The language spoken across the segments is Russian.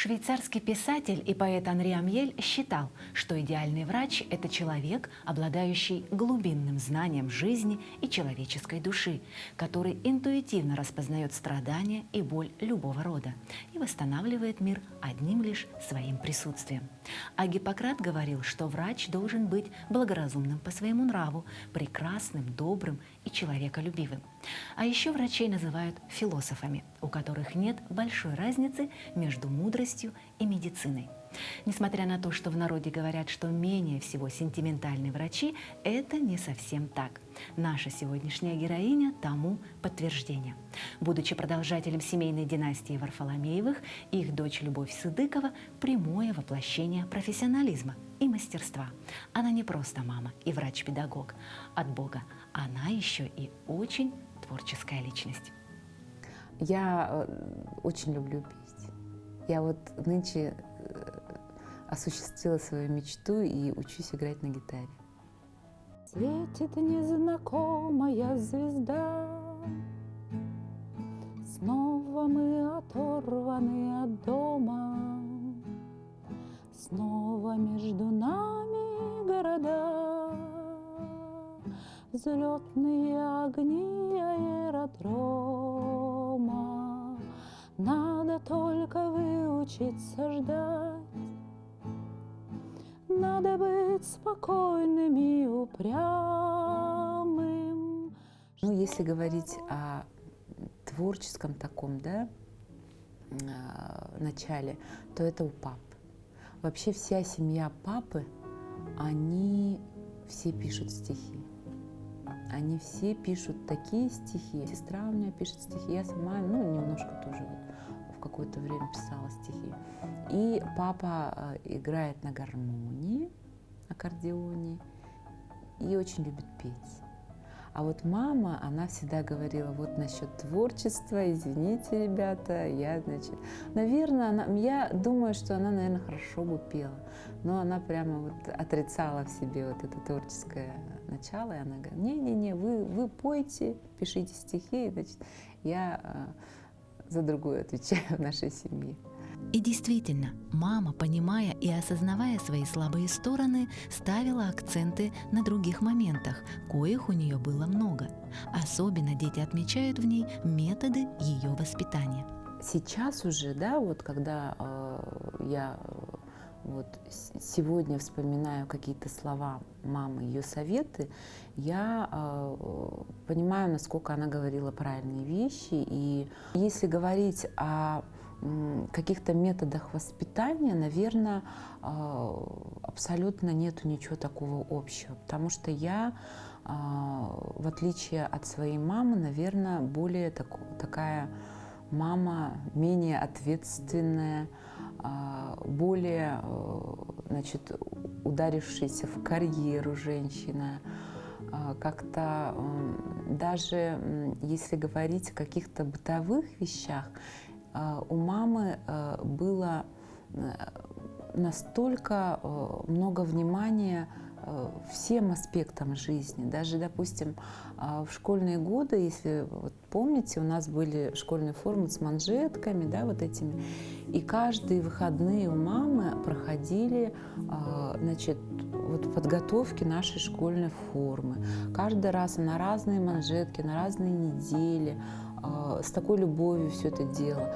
Швейцарский писатель и поэт Анри Амьель считал, что идеальный врач – это человек, обладающий глубинным знанием жизни и человеческой души, который интуитивно распознает страдания и боль любого рода и восстанавливает мир одним лишь своим присутствием. А Гиппократ говорил, что врач должен быть благоразумным по своему нраву, прекрасным, добрым и человеколюбивым. А еще врачей называют философами, у которых нет большой разницы между мудростью и медициной. Несмотря на то, что в народе говорят, что менее всего сентиментальны врачи, это не совсем так. Наша сегодняшняя героиня тому подтверждение. Будучи продолжателем семейной династии Варфоломеевых, их дочь Любовь Сыдыкова – прямое воплощение профессионализма и мастерства. Она не просто мама и врач-педагог от Бога, она еще и очень творческая личность. Я очень люблю петь. Я вот нынче осуществила свою мечту и учусь играть на гитаре. Светит незнакомая звезда, снова мы оторваны от дома, снова между нами города, взлетные огни аэродрома. Надо только выучиться ждать, надо быть спокойным и упрямым. Ну, если говорить о творческом таком, да, начале, то это у пап. Вообще вся семья папы, они все пишут стихи. Они все пишут такие стихи. Сестра у меня пишет стихи, я сама, немножко тоже в какое-то время писала стихи. И папа играет на гармонии, аккордеоне, и очень любит петь. А вот мама, она всегда говорила, вот насчет творчества, извините, ребята, наверное, я думаю, что она, наверное, хорошо бы пела, но она прямо вот отрицала в себе вот это творческое начало, и она говорит, не-не-не, вы пойте, пишите стихи, значит, я за другую отвечаю в нашей семье. И действительно, мама, понимая и осознавая свои слабые стороны, ставила акценты на других моментах, коих у нее было много. Особенно дети отмечают в ней методы ее воспитания. Сейчас уже, да, вот когда я вот сегодня вспоминаю какие-то слова мамы, ее советы, я понимаю, насколько она говорила правильные вещи. И если говорить о каких-то методах воспитания, наверное, абсолютно нету ничего такого общего. Потому что я, в отличие от своей мамы, наверное, более такая мама, менее ответственная, более, значит, ударившаяся в карьеру женщина. Как-то даже если говорить о каких-то бытовых вещах, у мамы было настолько много внимания всем аспектам жизни. Даже, допустим, в школьные годы, если вот помните, у нас были школьные формы с манжетками, да, вот этими. И каждые выходные у мамы проходили, значит, вот подготовки нашей школьной формы. Каждый раз на разные манжетки, на разные недели. С такой любовью все это делала.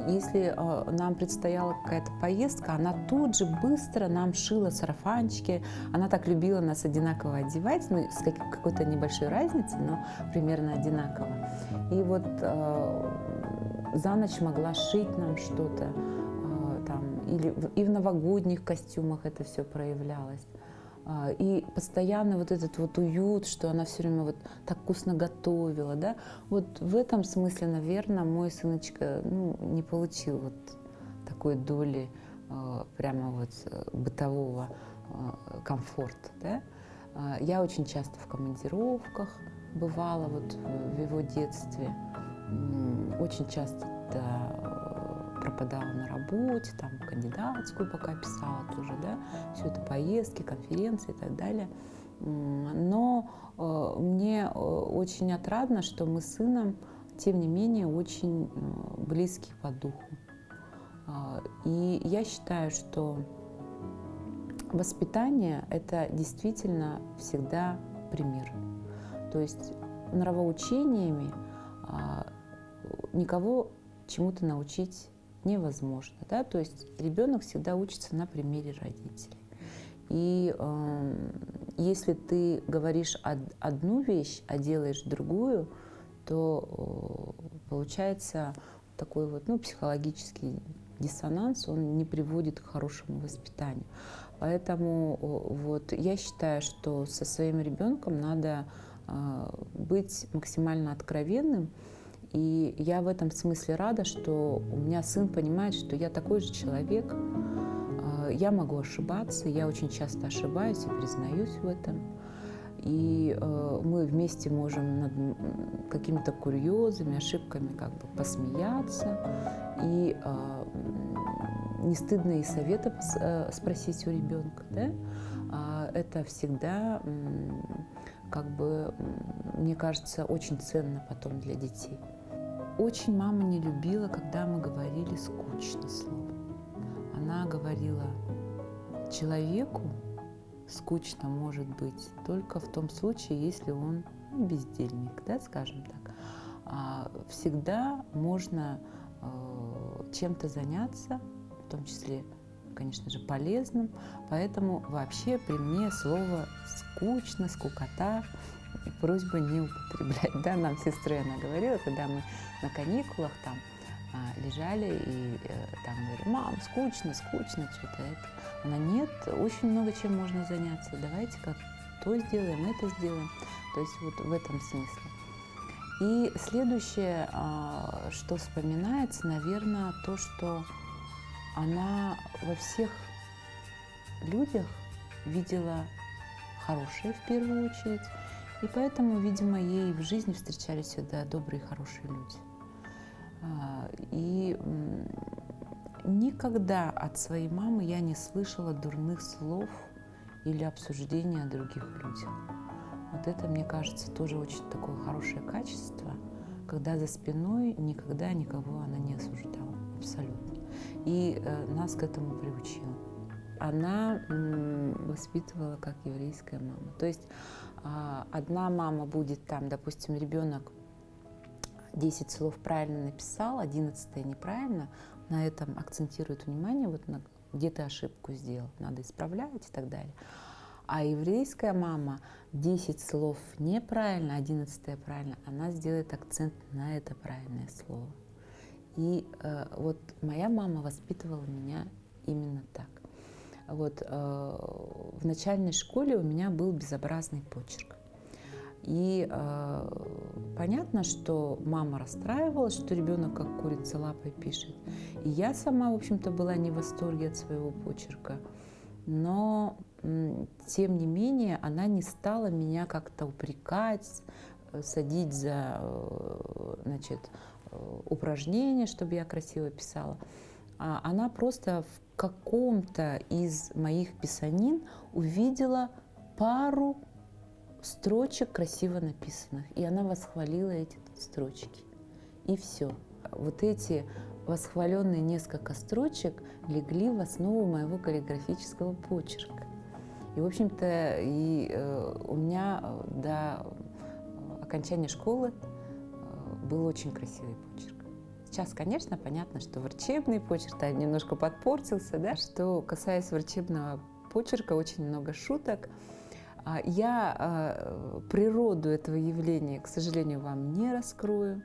Если нам предстояла какая-то поездка, она тут же быстро нам шила сарафанчики. Она так любила нас одинаково одевать, с какой-то небольшой разницей, но примерно одинаково. И вот за ночь могла шить нам что-то, и в новогодних костюмах это все проявлялось. И постоянно вот этот вот уют, что она все время вот так вкусно готовила, да, вот в этом смысле, наверное, мой сыночка, не получил вот такой доли прямо вот бытового комфорта, да. Я очень часто в командировках бывала вот в его детстве, очень часто пропадала на работе, там кандидатскую пока писала тоже, да, все это поездки, конференции и так далее. Но мне очень отрадно, что мы с сыном, тем не менее, очень близки по духу. И я считаю, что воспитание – это действительно всегда пример. То есть нравоучениями никого чему-то научить невозможно. Да? То есть ребенок всегда учится на примере родителей. И если ты говоришь одну вещь, а делаешь другую, то получается такой вот, психологический диссонанс, он не приводит к хорошему воспитанию. Поэтому вот я считаю, что со своим ребенком надо быть максимально откровенным. И я в этом смысле рада, что у меня сын понимает, что я такой же человек. Я могу ошибаться, я очень часто ошибаюсь и признаюсь в этом. И мы вместе можем над какими-то курьезами, ошибками как бы посмеяться. И не стыдно и совета спросить у ребенка. Да? Это всегда, как бы, мне кажется, очень ценно потом для детей. Очень мама не любила, когда мы говорили скучно слово. Она говорила, человеку скучно может быть только в том случае, если он бездельник, да, скажем так. Всегда можно чем-то заняться, в том числе, конечно же, полезным. Поэтому вообще при мне слово скучно, скукота, просьба не употреблять. Да, нам сестры она говорила, когда мы на каникулах там лежали и там говорили, мам, скучно, что-то это. Она, нет, очень много чем можно заняться. Давайте-ка то сделаем, это сделаем. То есть вот в этом смысле. И следующее, что вспоминается, наверное, то, что она во всех людях видела хорошее в первую очередь. И поэтому, видимо, ей в жизни встречались всегда добрые и хорошие люди. И никогда от своей мамы я не слышала дурных слов или обсуждения о других людях. Вот это, мне кажется, тоже очень такое хорошее качество, когда за спиной никогда никого она не осуждала, абсолютно. И нас к этому приучила. Она воспитывала как еврейская мама. То есть одна мама будет там, допустим, ребенок 10 слов правильно написал, 11 неправильно, на этом акцентирует внимание, вот где ты ошибку сделал, надо исправлять и так далее. А еврейская мама 10 слов неправильно, 11 правильно, она сделает акцент на это правильное слово. И вот моя мама воспитывала меня именно так. Вот в начальной школе у меня был безобразный почерк. И понятно, что мама расстраивалась, что ребенок как курица лапой пишет. И я сама, в общем-то, была не в восторге от своего почерка. Но, тем не менее, она не стала меня как-то упрекать, садить за, упражнения, чтобы я красиво писала. Она просто в каком-то из моих писанин увидела пару строчек красиво написанных, и она восхвалила эти строчки. И все. Вот эти восхваленные несколько строчек легли в основу моего каллиграфического почерка. И, в общем-то, у меня до окончания школы был очень красивый почерк. Сейчас, конечно, понятно, что врачебный почерк немножко подпортился, да? Что касаясь врачебного почерка, очень много шуток. Я природу этого явления, к сожалению, вам не раскрою.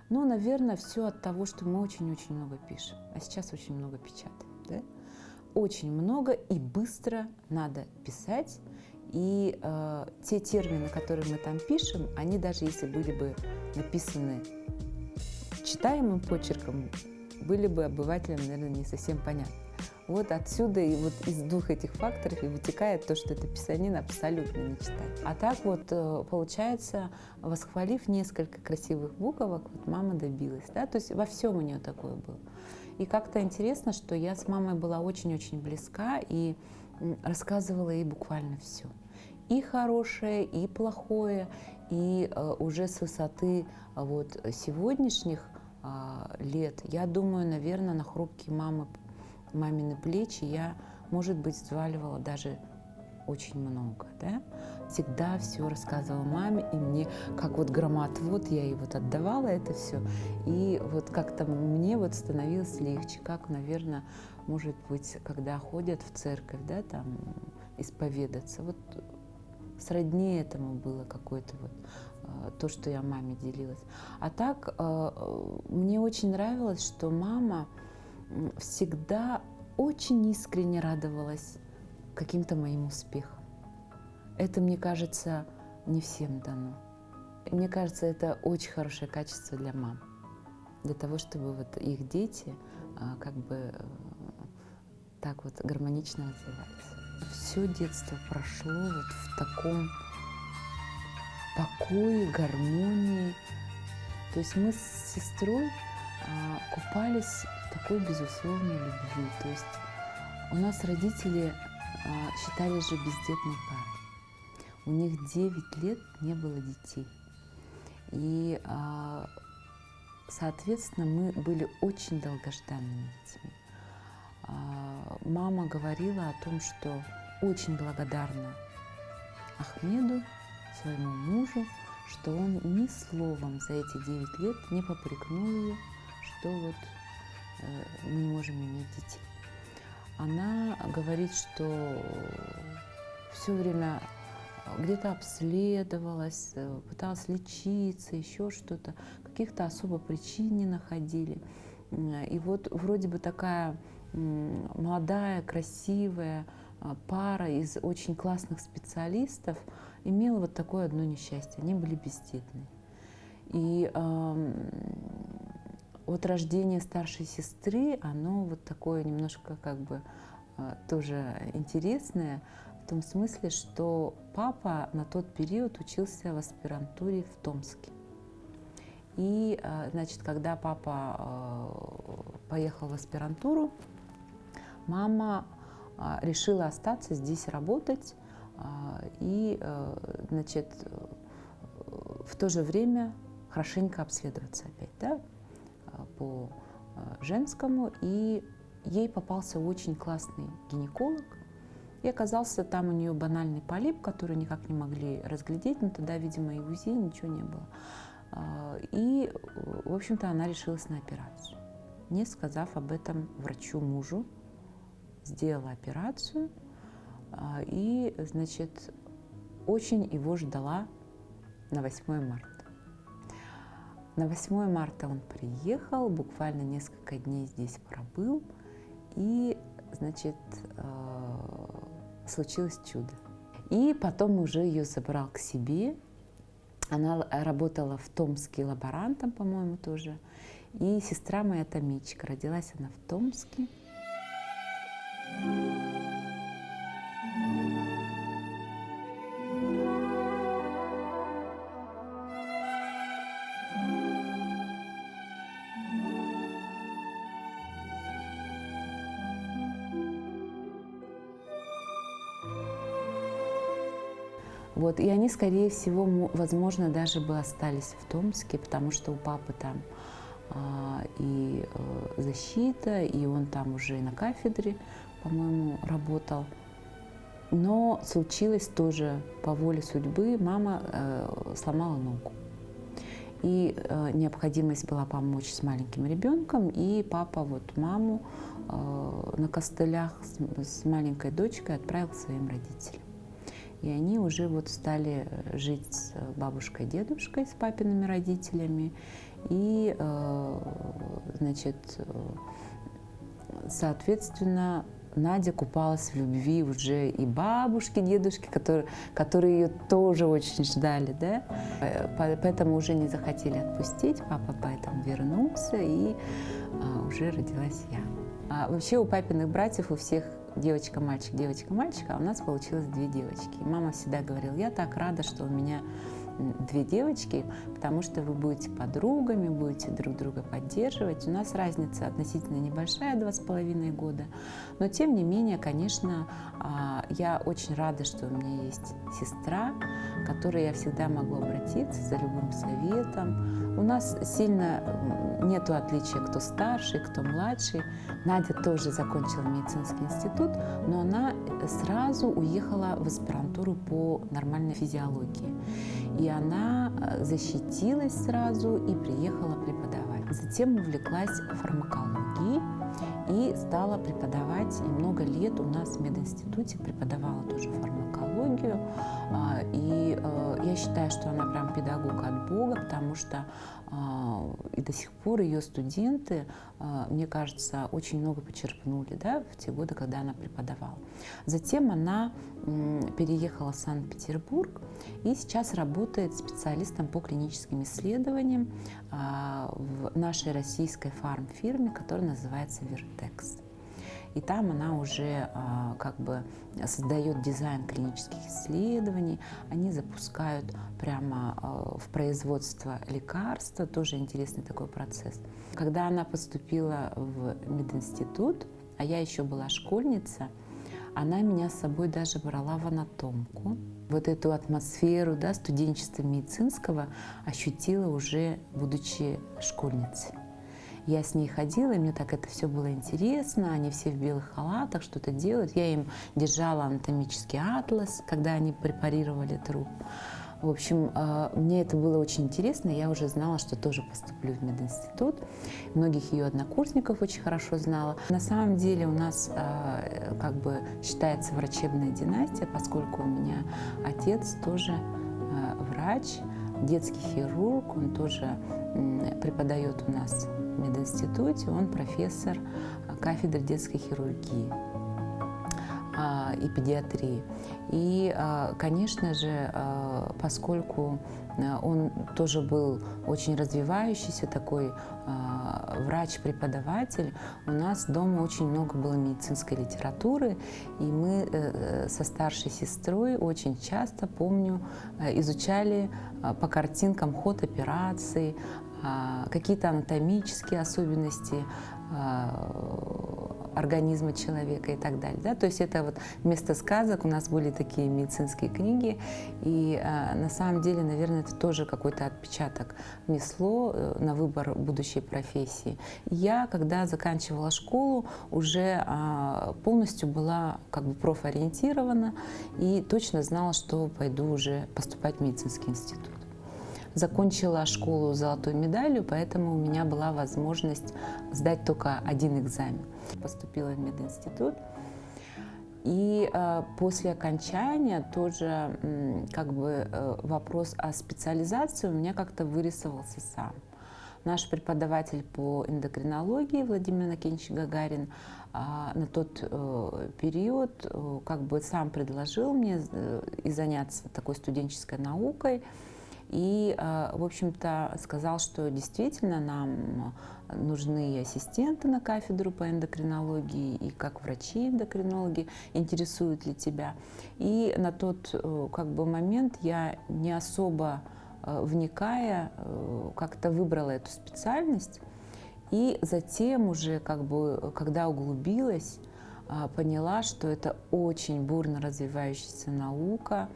Но, наверное, все от того, что мы очень-очень много пишем. А сейчас очень много печатаем. Да? Очень много и быстро надо писать. И те термины, которые мы там пишем, они даже если были бы написаны читаемым почерком, были бы обывателям, наверное, не совсем понятны. Вот отсюда и вот из двух этих факторов и вытекает то, что эта писанина абсолютно не читать. А так вот получается, восхвалив несколько красивых буквок, вот мама добилась, да, то есть во всем у нее такое было. И как-то интересно, что я с мамой была очень-очень близка и рассказывала ей буквально все. И хорошее, и плохое, и уже с высоты вот сегодняшних лет, я думаю, наверное, на хрупкие мамы мамины плечи я, может быть, взваливала даже очень много, да? Всегда все рассказывала маме, и мне, как вот громотвод, я ей вот отдавала это все, и вот как-то мне вот становилось легче, как, наверное, может быть, когда ходят в церковь, да, там, исповедаться, вот сродни этому было какое-то вот то, что я маме делилась. А так мне очень нравилось, что мама всегда очень искренне радовалась каким-то моим успехам. Это, мне кажется, не всем дано. Мне кажется, это очень хорошее качество для мам, для того, чтобы вот их дети как бы так вот гармонично развивались. Все детство прошло вот в таком покое, гармонии. То есть мы с сестрой купались в такой безусловной любви. То есть у нас родители считались же бездетной парой. У них 9 лет не было детей. И, соответственно, мы были очень долгожданными детьми. Мама говорила о том, что очень благодарна Ахмеду, своему мужу, что он ни словом за эти 9 лет не попрекнул ее, что вот мы не можем иметь детей. Она говорит, что все время где-то обследовалась, пыталась лечиться, еще что-то, каких-то особо причин не находили. И вот вроде бы такая молодая, красивая пара из очень классных специалистов имела вот такое одно несчастье. Они были бездетны. И вот рождение старшей сестры, оно вот такое немножко как бы тоже интересное, в том смысле, что папа на тот период учился в аспирантуре в Томске. И, значит, когда папа поехал в аспирантуру, мама решила остаться здесь работать и, значит, в то же время хорошенько обследоваться опять, да, по женскому. И ей попался очень классный гинеколог. И оказался там у нее банальный полип, который никак не могли разглядеть, но тогда, видимо, и УЗИ, ничего не было. И, в общем-то, она решилась на операцию, не сказав об этом врачу-мужу. Сделала операцию и, значит, очень его ждала на 8 марта. На 8 марта он приехал, буквально несколько дней здесь пробыл, и, значит, случилось чудо. И потом уже ее забрал к себе. Она работала в Томске лаборантом, по-моему, тоже. И сестра моя Томичка, родилась она в Томске. Вот, и они, скорее всего, возможно, даже бы остались в Томске, потому что у папы там и защита, и он там уже и на кафедре, по-моему, работал. Но случилось тоже по воле судьбы, мама сломала ногу. И необходимость была помочь с маленьким ребенком, и папа вот маму на костылях с маленькой дочкой отправил к своим родителям. И они уже вот стали жить с бабушкой, дедушкой, с папиными родителями. И, значит, соответственно, Надя купалась в любви уже и бабушки, дедушки, которые ее тоже очень ждали, да? Поэтому уже не захотели отпустить. Папа поэтому вернулся, и уже родилась я. Вообще у папиных братьев у всех девочка-мальчик, девочка-мальчик, а у нас получилось 2 девочки. И мама всегда говорила: я так рада, что у меня 2 девочки, потому что вы будете подругами, будете друг друга поддерживать. У нас разница относительно небольшая, 2,5 года, но тем не менее, конечно, я очень рада, что у меня есть сестра, к которой я всегда могу обратиться за любым советом. У нас сильно нету отличия, кто старший, кто младший. Надя тоже закончила медицинский институт, но она сразу уехала в аспирантуру по нормальной физиологии. И она защитилась сразу и приехала преподавать. Затем увлеклась фармакологией и стала преподавать. И много лет у нас в мединституте преподавала тоже фармакологию. И я считаю, что она прям педагог от Бога, потому что и до сих пор ее студенты, мне кажется, очень много почерпнули, да, в те годы, когда она преподавала. Затем она переехала в Санкт-Петербург и сейчас работает специалистом по клиническим исследованиям в нашей российской фармфирме, которая называется Vertex. И там она уже как бы создает дизайн клинических исследований, они запускают прямо в производство лекарства, тоже интересный такой процесс. Когда она поступила в мединститут, а я еще была школьница, она меня с собой даже брала в анатомку. Вот эту атмосферу, да, студенчества медицинского ощутила уже будучи школьницей. Я с ней ходила, и мне так это все было интересно. Они все в белых халатах что-то делают. Я им держала анатомический атлас, когда они препарировали труп. В общем, мне это было очень интересно. Я уже знала, что тоже поступлю в мединститут. Многих ее однокурсников очень хорошо знала. На самом деле у нас как бы считается врачебная династия, поскольку у меня отец тоже врач, детский хирург. Он тоже преподает у нас в мединституте, он профессор кафедры детской хирургии и педиатрии. И, конечно же, поскольку он тоже был очень развивающийся такой врач-преподаватель, у нас дома очень много было медицинской литературы, и мы со старшей сестрой очень часто, помню, изучали по картинкам ход операций, какие-то анатомические особенности организма человека и так далее. Да? То есть это вот вместо сказок у нас были такие медицинские книги, и на самом деле, наверное, это тоже какой-то отпечаток внесло на выбор будущей профессии. Я, когда заканчивала школу, уже полностью была как бы профориентирована и точно знала, что пойду уже поступать в медицинский институт. Закончила школу с золотой медалью, поэтому у меня была возможность сдать только один экзамен. Поступила в мединститут. И после окончания тоже как бы вопрос о специализации у меня как-то вырисовался сам. Наш преподаватель по эндокринологии Владимир Иннокентьевич Гагарин на тот период как бы сам предложил мне и заняться такой студенческой наукой. И, в общем-то, сказал, что действительно нам нужны и ассистенты на кафедру по эндокринологии, и как врачи-эндокринологи, интересуют ли тебя. И на тот как бы момент я, не особо вникая, как-то выбрала эту специальность. И затем уже, как бы, когда углубилась, поняла, что это очень бурно развивающаяся наука.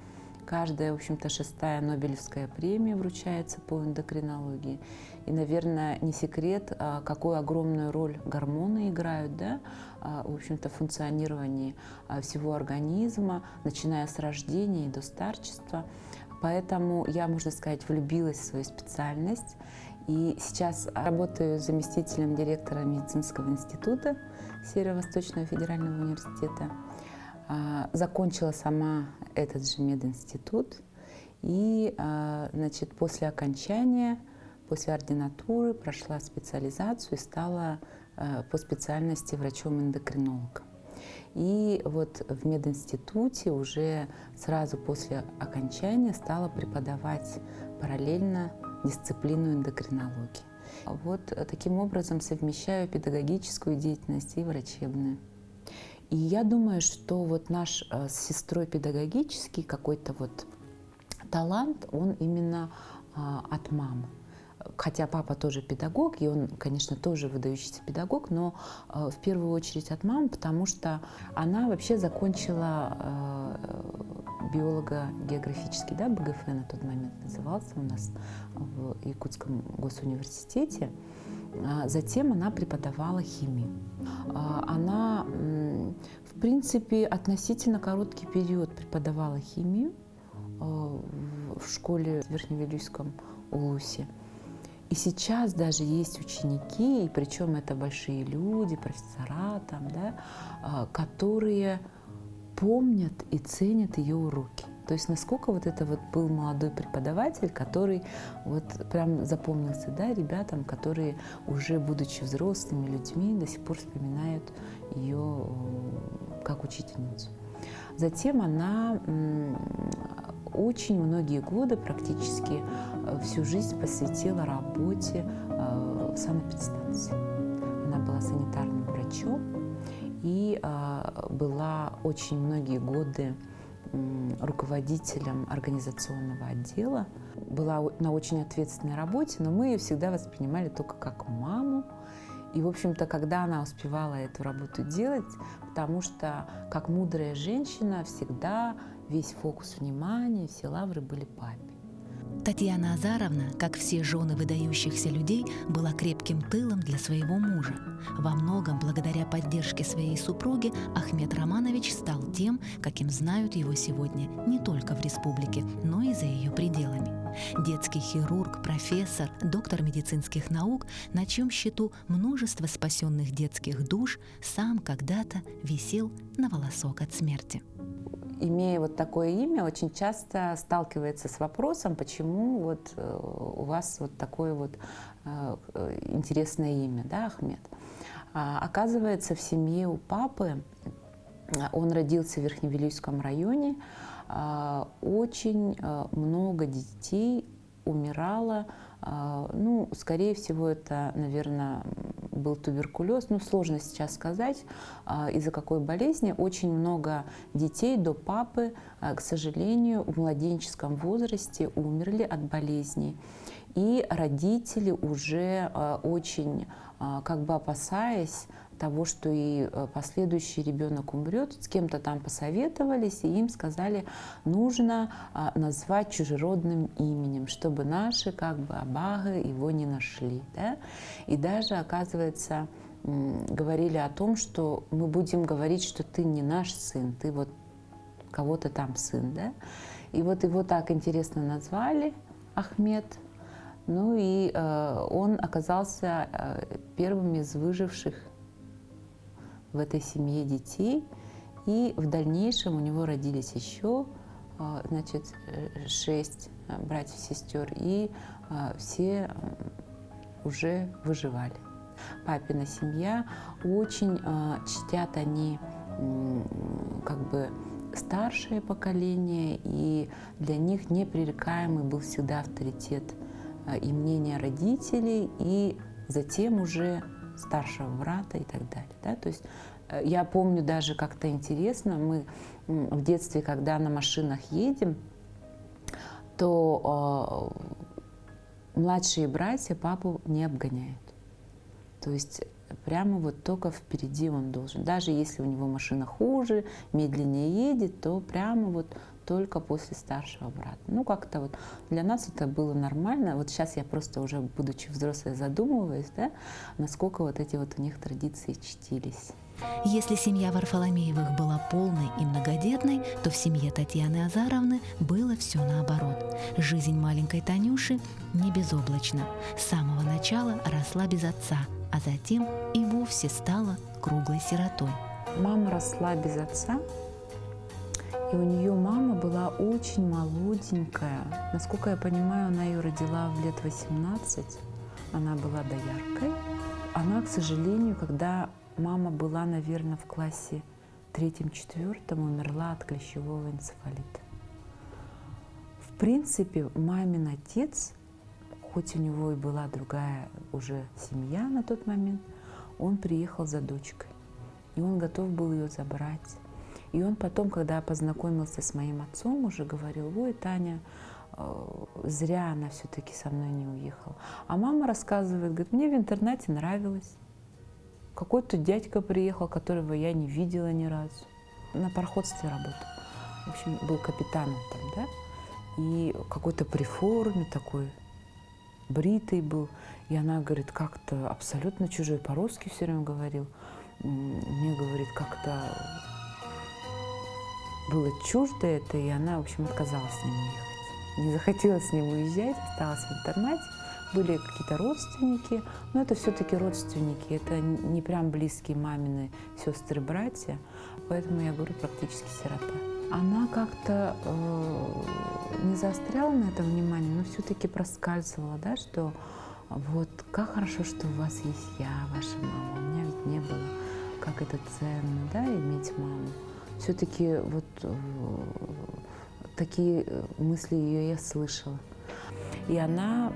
Каждая, в общем-то, 6-я Нобелевская премия вручается по эндокринологии. И, наверное, не секрет, какую огромную роль гормоны играют, да, в общем-то, в функционировании всего организма, начиная с рождения и до старчества. Поэтому я, можно сказать, влюбилась в свою специальность. И сейчас работаю заместителем директора медицинского института Северо-Восточного федерального университета. Закончила сама этот же мединститут и, значит, после окончания, после ординатуры прошла специализацию и стала по специальности врачом-эндокринологом. И вот в мединституте уже сразу после окончания стала преподавать параллельно дисциплину эндокринологии. Вот таким образом совмещаю педагогическую деятельность и врачебную. И я думаю, что вот наш с сестрой педагогический какой-то вот талант, он именно от мамы. хотя папа тоже педагог, и он, конечно, тоже выдающийся педагог, но в первую очередь от мамы, потому что она вообще закончила биолого-географический, да, БГФ на тот момент назывался у нас в Якутском госуниверситете. Затем она преподавала химию. Она, в принципе, относительно короткий период преподавала химию в школе в Верхневилюйском Улусе. И сейчас даже есть ученики, и причем это большие люди, профессора там, да, которые помнят и ценят ее уроки. То есть насколько вот это вот был молодой преподаватель, который вот прям запомнился, да, ребятам, которые уже будучи взрослыми людьми до сих пор вспоминают ее как учительницу. Затем она очень многие годы, практически всю жизнь посвятила работе в санэпидстанции. Она была санитарным врачом и была очень многие годы руководителем организационного отдела. Была на очень ответственной работе, но мы ее всегда воспринимали только как маму. И, в общем-то, когда она успевала эту работу делать, потому что, как мудрая женщина, всегда весь фокус внимания, все лавры были папе. Татьяна Азаровна, как все жены выдающихся людей, была крепким тылом для своего мужа. Во многом благодаря поддержке своей супруги Ахмед Романович стал тем, каким знают его сегодня не только в республике, но и за ее пределами. Детский хирург, профессор, доктор медицинских наук, на чьем счету множество спасенных детских душ, сам когда-то висел на волосок от смерти. Имея вот такое имя, очень часто сталкивается с вопросом, почему вот у вас вот такое вот интересное имя, да, Ахмед. Оказывается, в семье у папы, он родился в Верхневилюйском районе, очень много детей умирало. Ну, скорее всего, это, наверное, был туберкулез. Ну, сложно сейчас сказать, из-за какой болезни. Очень много детей до папы, к сожалению, в младенческом возрасте умерли от болезней. И родители уже очень, как бы опасаясь того, что и последующий ребенок умрет, с кем-то там посоветовались, и им сказали, нужно назвать чужеродным именем, чтобы наши как бы абага его не нашли. Да? И даже, оказывается, говорили о том, что мы будем говорить, что ты не наш сын, ты вот кого-то там сын. Да? И вот его так интересно назвали, Ахмед. Ну и он оказался первым из выживших в этой семье детей. И в дальнейшем у него родились еще, значит, 6 братьев и сестер, и все уже выживали. Папина семья, очень чтят они как бы старшее поколение, и для них непререкаемый был всегда авторитет и мнение родителей, и затем уже старшего брата и так далее. Да? То есть я помню даже как-то интересно, мы в детстве, когда на машинах едем, то младшие братья папу не обгоняют. То есть прямо вот только впереди он должен. Даже если у него машина хуже, медленнее едет, то прямо вот только после старшего брата. Ну, как-то вот для нас это было нормально. Вот сейчас я просто уже, будучи взрослой, задумываюсь, да, насколько вот эти вот у них традиции чтились. Если семья Варфоломеевых была полной и многодетной, то в семье Татьяны Азаровны было все наоборот. Жизнь маленькой Танюши не безоблачна. С самого начала росла без отца, а затем и вовсе стала круглой сиротой. Мама росла без отца, и у нее мама была очень молоденькая. Насколько я понимаю, она ее родила в лет 18. Она была дояркой. Она, к сожалению, когда мама была, наверное, в классе 3-4, умерла от клещевого энцефалита. В принципе, мамин отец, хоть у него и была другая уже семья на тот момент, он приехал за дочкой, и он готов был ее забрать. И он потом, когда познакомился с моим отцом, уже говорил: ой, Таня, зря она все-таки со мной не уехала. А мама рассказывает, говорит, мне в интернате нравилось. Какой-то дядька приехал, которого я не видела ни разу. На пароходстве работал. В общем, был капитаном там, да? И какой-то при форме такой, бритый был. И она, говорит, как-то абсолютно чужой, по-русски все время говорил. Мне, говорит, как-то было чуждо это, и она, в общем, отказалась с ним ехать. Не захотела с ним уезжать, осталась в интернате. Были какие-то родственники, но это все-таки родственники, это не прям близкие мамины сестры, братья, поэтому я говорю, практически сирота. Она как-то не заостряла на это внимание, но все-таки проскальзывала, да, что вот как хорошо, что у вас есть я, ваша мама, у меня ведь не было, как это ценно, да, иметь маму. Все-таки вот такие мысли ее я слышала. И она,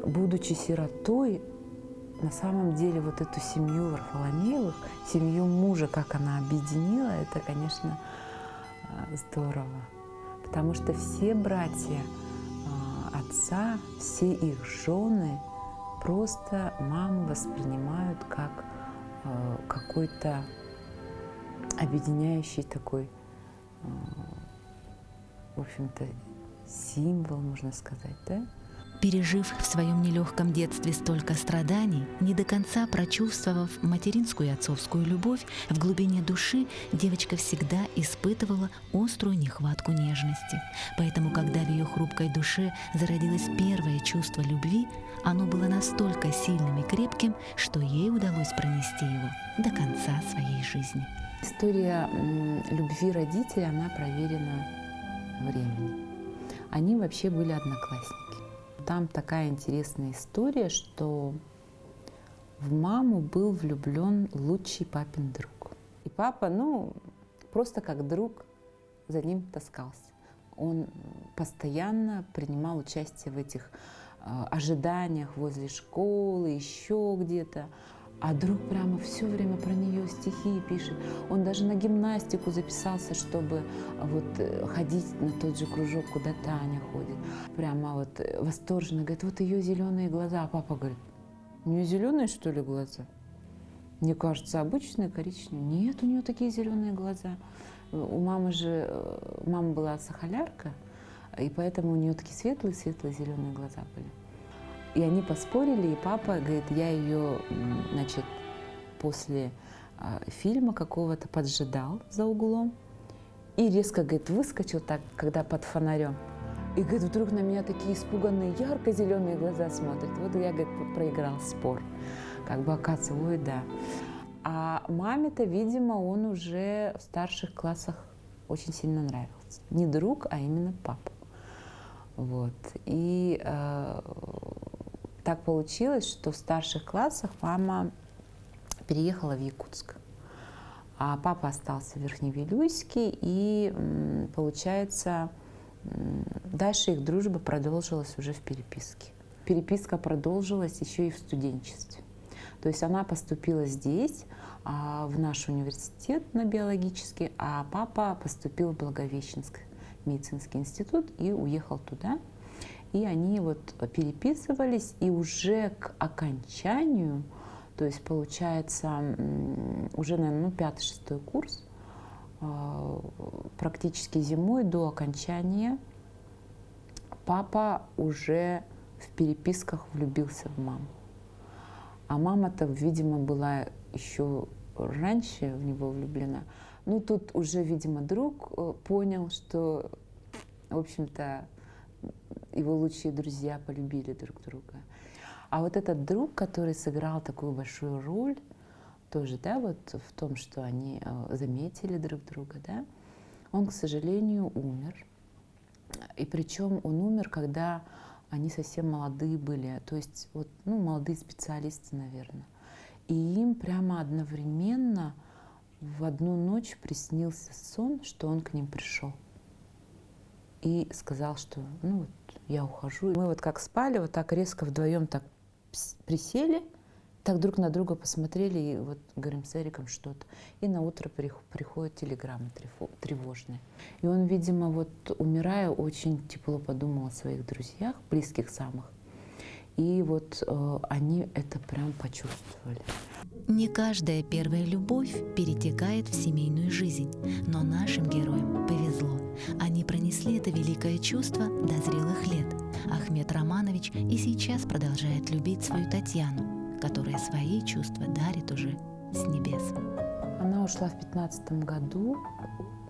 будучи сиротой, на самом деле вот эту семью Варфоломеевых, семью мужа, как она объединила, это, конечно, здорово. Потому что все братья отца, все их жены просто маму воспринимают как какой-то объединяющий такой, в общем-то, символ, можно сказать, да? Пережив в своем нелегком детстве столько страданий, не до конца прочувствовав материнскую и отцовскую любовь, в глубине души девочка всегда испытывала острую нехватку нежности. Поэтому, когда в ее хрупкой душе зародилось первое чувство любви, оно было настолько сильным и крепким, что ей удалось пронести его до конца своей жизни. История любви родителей, она проверена временем. Они вообще были одноклассники. Там такая интересная история, что в маму был влюблен лучший папин друг. И папа, просто как друг за ним таскался. Он постоянно принимал участие в этих ожиданиях возле школы, еще где-то. А друг прямо все время про нее стихи пишет. Он даже на гимнастику записался, чтобы вот ходить на тот же кружок, куда Таня ходит. Прямо вот восторженно говорит, вот ее зеленые глаза. А папа говорит, у нее зеленые, что ли, глаза? Мне кажется, обычные, коричневые. Нет, у нее такие зеленые глаза. У мамы мама была сахалярка, и поэтому у нее такие светлые-светлые зеленые глаза были. И они поспорили, и папа говорит, я ее, значит, после фильма какого-то поджидал за углом и резко, говорит, выскочил так, когда под фонарем. И, говорит, вдруг на меня такие испуганные, ярко-зеленые глаза смотрят. Вот я, говорит, проиграл спор. Как бы, оказывается, ой, да. А маме-то, видимо, он уже в старших классах очень сильно нравился. Не друг, а именно папа. Вот. И так получилось, что в старших классах мама переехала в Якутск, а папа остался в Верхневилюйске, и, получается, дальше их дружба продолжилась уже в переписке. Переписка продолжилась еще и в студенчестве. То есть она поступила здесь, в наш университет на биологический, а папа поступил в Благовещенск медицинский институт и уехал туда. И они вот переписывались, и уже к окончанию, то есть получается уже, наверное, 5-6 курс, практически зимой до окончания папа уже в переписках влюбился в маму. А мама-то, видимо, была еще раньше в него влюблена. Ну, тут уже, видимо, друг понял, что, в общем-то, его лучшие друзья полюбили друг друга. А вот этот друг, который сыграл такую большую роль, тоже, да, вот в том, что они заметили друг друга, да, он, к сожалению, умер. И причем он умер, когда они совсем молодые были, то есть вот, молодые специалисты, наверное. И им прямо одновременно в одну ночь приснился сон, что он к ним пришел. И сказал, что я ухожу. Мы вот как спали, вот так резко вдвоем так присели Так друг на друга посмотрели, и вот говорим с Эриком что-то. И на утро приходят телеграммы тревожные. И он, видимо, вот умирая, очень тепло подумал о своих друзьях, близких самых. И вот они это прям почувствовали. Не каждая первая любовь перетекает в семейную жизнь, но нашим героям повезло. Они пронесли это великое чувство до зрелых лет. Ахмед Романович и сейчас продолжает любить свою Татьяну, которая свои чувства дарит уже с небес. Она ушла в 2015 году,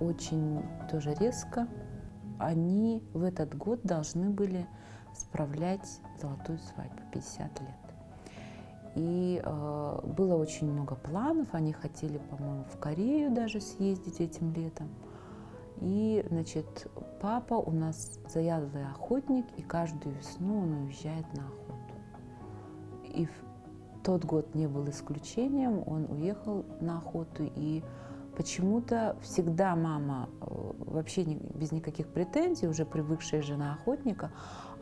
очень тоже резко. Они в этот год должны были справлять золотую свадьбу, 50 лет. И было очень много планов. Они хотели, по-моему, в Корею даже съездить этим летом. И, значит, папа у нас заядлый охотник, и каждую весну он уезжает на охоту. И тот год не был исключением. Он уехал на охоту, и почему-то всегда мама, вообще без никаких претензий, уже привыкшая жена охотника,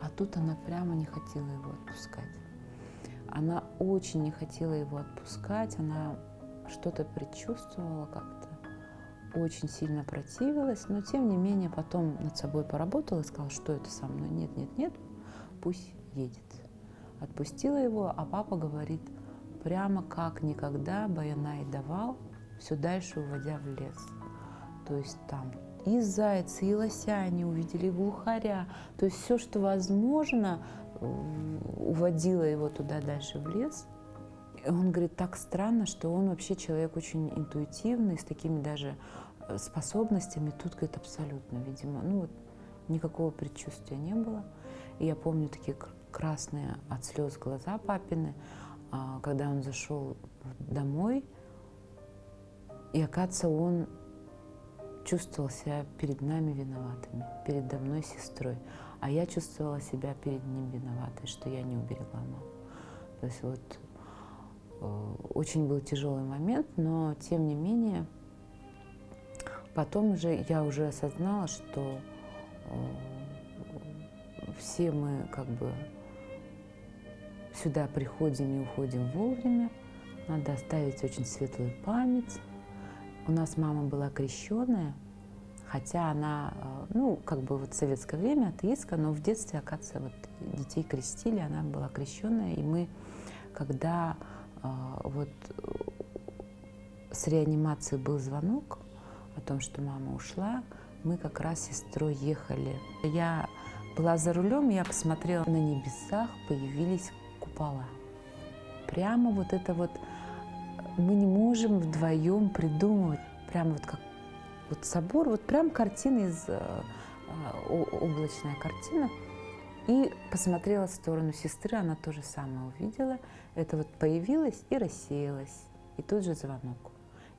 а тут она прямо не хотела его отпускать. Она очень не хотела его отпускать, она что-то предчувствовала как-то, очень сильно противилась, но тем не менее потом над собой поработала и сказала, что это со мной, нет, нет, нет, пусть едет. Отпустила его, а папа говорит, прямо как никогда Баянай давал, все дальше уводя в лес. То есть там и зайцы, и лося они увидели, и глухаря, то есть все, что возможно, уводила его туда дальше в лес. И он говорит, так странно, что он вообще человек очень интуитивный, с такими даже способностями. Тут, говорит, абсолютно, видимо, ну вот никакого предчувствия не было. И я помню такие красные от слез глаза папины, когда он зашел домой, и, оказывается, он чувствовал себя перед нами виноватыми, передо мной сестрой. А я чувствовала себя перед ним виноватой, что я не уберегла маму. То есть вот очень был тяжелый момент, но тем не менее потом уже я уже осознала, что все мы как бы сюда приходим и уходим вовремя. Надо оставить очень светлую память. У нас мама была крещеная, хотя она, ну, как бы вот в советское время атеистка, но в детстве, оказывается, вот детей крестили, она была крещеная, и мы, когда вот с реанимации был звонок о том, что мама ушла, мы как раз с сестрой ехали. Я была за рулем, я посмотрела, на небесах появились купола. Прямо вот это вот мы не можем вдвоем придумывать, прямо вот как вот собор, вот прям картина из облачная картина. И посмотрела в сторону сестры, она то же самое увидела. Это вот появилось и рассеялось. И тут же звонок.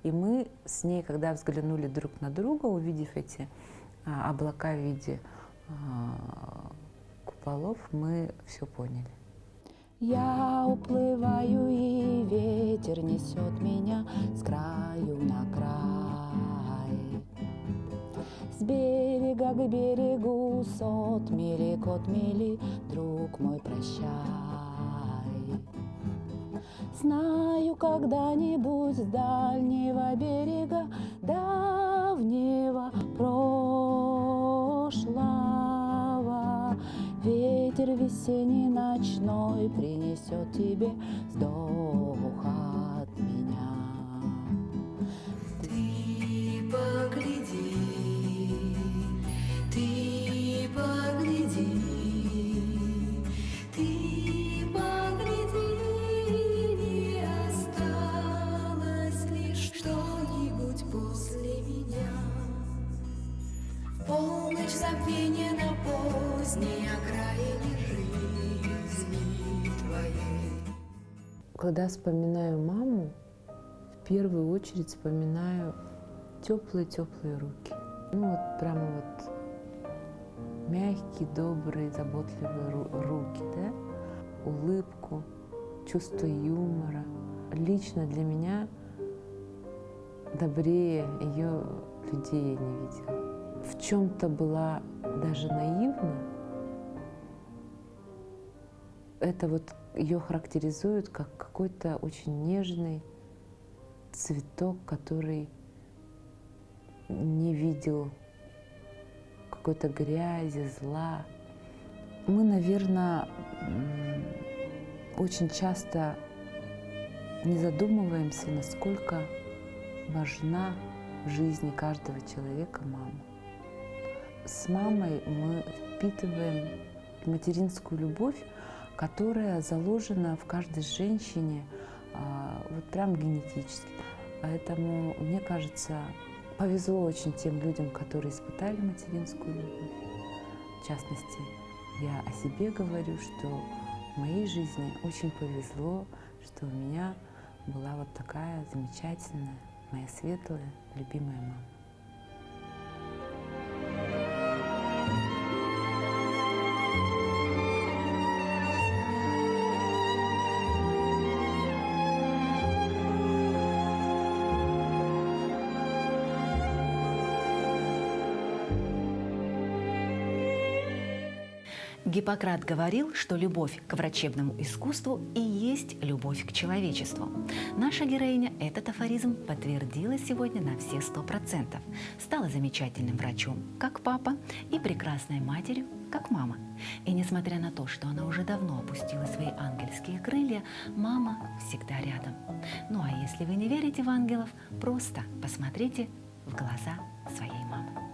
И мы с ней, когда взглянули друг на друга, увидев эти облака в виде куполов, мы все поняли. Я уплываю, и ветер несет меня с краю на край. С берега к берегу, сот мили к отмели, друг мой, прощай. Знаю, когда-нибудь с дальнего берега давнего прошлого ветер весенний ночной принесет тебе вздох от меня. Ты погляди, ты погляди, ты погляди, не осталось лишь что-нибудь после меня. Полночь забвения на поздней окраине жизни твоей. Когда вспоминаю маму, в первую очередь вспоминаю теплые-теплые руки. Ну вот прямо вот мягкие, добрые, заботливые руки, да? Улыбку, чувство юмора. Лично для меня добрее ее людей я не видела. В чем-то была даже наивна. Это вот ее характеризуют как какой-то очень нежный цветок, который не видел какой-то грязи, зла. Мы, наверное, очень часто не задумываемся, насколько важна в жизни каждого человека мама. С мамой мы впитываем материнскую любовь, которая заложена в каждой женщине вот прям генетически. Поэтому, мне кажется, повезло очень тем людям, которые испытали материнскую любовь. В частности, я о себе говорю, что в моей жизни очень повезло, что у меня была вот такая замечательная, моя светлая, любимая мама. Гиппократ говорил, что любовь к врачебному искусству и есть любовь к человечеству. Наша героиня этот афоризм подтвердила сегодня на все 100%. Стала замечательным врачом, как папа, и прекрасной матерью, как мама. И несмотря на то, что она уже давно опустила свои ангельские крылья, мама всегда рядом. Ну а если вы не верите в ангелов, просто посмотрите в глаза своей мамы.